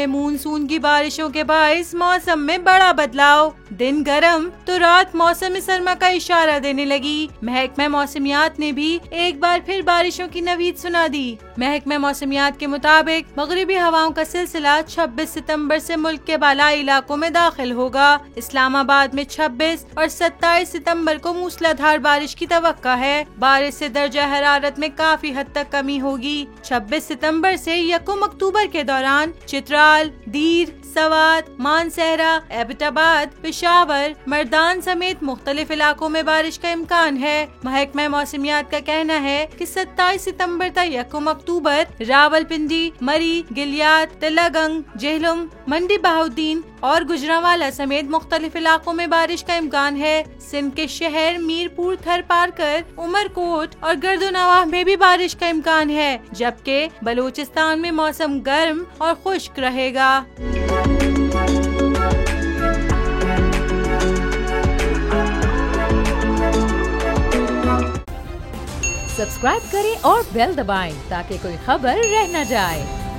में मानसून की बारिशों के बाइस मौसम में बड़ा बदलाव। दिन गर्म तो रात मौसम सरमा का इशारा देने लगी। महकमा मौसमियात ने भी एक बार फिर बारिशों की नवीद सुना दी। महकमा मौसमियात के मुताबिक मगरिबी हवाओं का सिलसिला 26 सितंबर से मुल्क के बालाई इलाकों में दाखिल होगा। इस्लामाबाद में 26 और 27 सितंबर को मूसलाधार बारिश की तवक्का है। बारिश से दर्जा हरारत में काफी हद तक कमी होगी। 26 सितंबर से 1 अक्टूबर के दौरान चित्राल, दीर, सवात, मानसहरा, एबटाबाद, पेशावर, मर्दान समेत मुख्तलिफ इलाकों में बारिश का इम्कान है। महकमा मौसमियात का कहना है कि 27 सितंबर तक 1 अक्टूबर रावलपिंडी, मरी, गिलियात, तिलगंग, जेहलम, मंडी बहाउद्दीन और गुजरांवाला समेत मुख्तलिफ इलाकों में बारिश का इम्कान है। सिंध के शहर मीरपुर, थरपारकर, उमरकोट और गर्दोनवाह में भी बारिश का इम्कान है, जबकि बलूचिस्तान में मौसम गर्म और खुश्क रहेगा। सब्सक्राइब करें और बेल दबाएं ताकि कोई खबर रह न जाए।